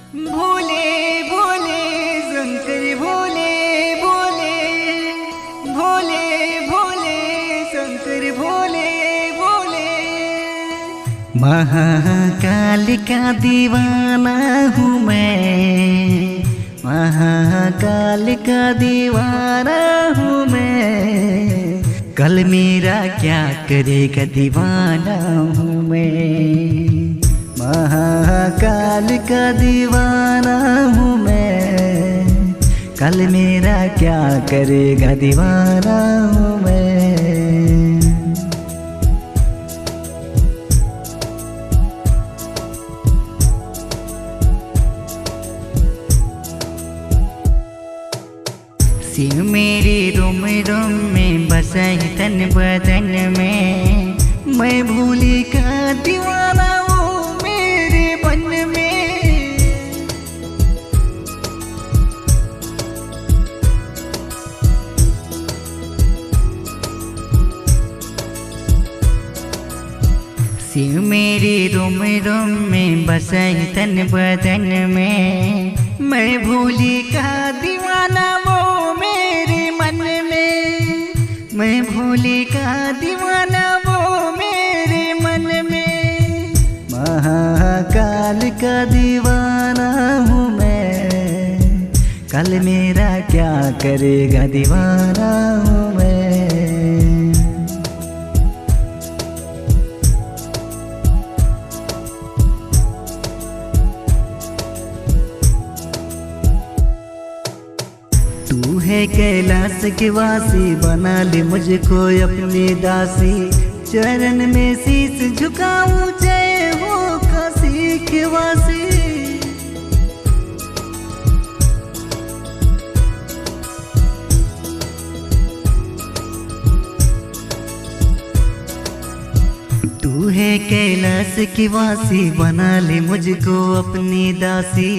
भोले भोले शंकर भोले भोले भोले भोले शंकर भोले भोले। महाकाल का दीवाना हूँ मैं, महाकाल का दीवाना हूँ मैं। कल मेरा क्या करेगा दीवाना हूँ मैं। महाकाल का दीवाना हूँ मैं, कल मेरा क्या करेगा दीवाना हूँ मैं। शिव मेरी रोम रोम में बसा है तन बदन में, मैं भोले का दीवाना हूँ मेरे मन में। शिव मेरी रोम रोम में बसा है तन बदन में, मैं भोले का दीवाना वो मेरे मन में। मैं भोले का दीवाना वो मेरे मन में। महाकाल का दीवाना हूँ मैं, कल मेरा क्या करेगा दीवाना हूँ मैं। तू है कैलाश के वासी, बना ले मुझको अपनी दासी। चरण में शीश झुकाऊं, जय हो काशी के वासी। तू है कैलाश के वासी, बना ले मुझको अपनी दासी।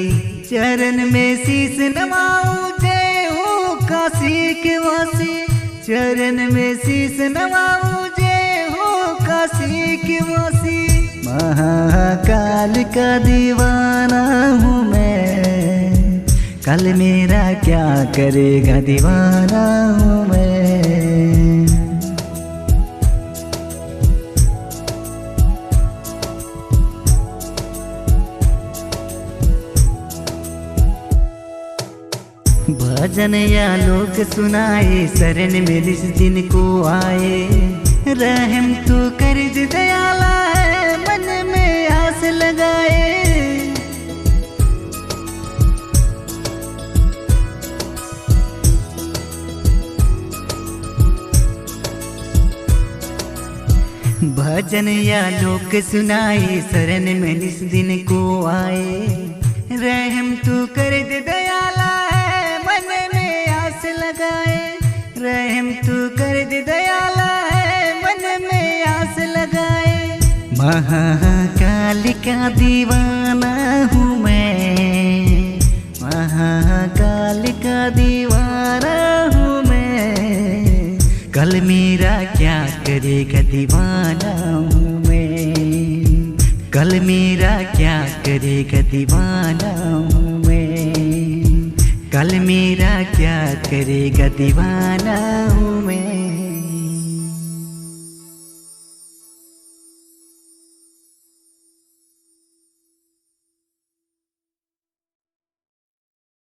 चरण में शीश नवाऊं, जय हो काशी के वासी। चरण में शीश नवाऊं, जय हो काशी के वासी। महाकाल का दीवाना हूँ मैं, कल मेरा क्या करेगा दीवाना हूँ मैं। भजन या लोग सुनाए, शरण में इस दिन को आए। रहम तू कर दे दयाला है, मन में आस लगाए। भजन या लोग सुनाए, शरण में इस दिन को आए। रहम तू कर दे दयाला है, मन में आस लगाए। रहम तू कर दे दयाला है, मन में आस लगाए। महाकाल का दीवाना हूँ मैं, महाकाल का दीवाना हूँ मैं। कल मेरा क्या करेगा दीवाना हूँ मैं। कल मेरा क्या करेगा दीवाना हूँ मैं। कल मेरा क्या करेगा दीवाना हूँ मैं।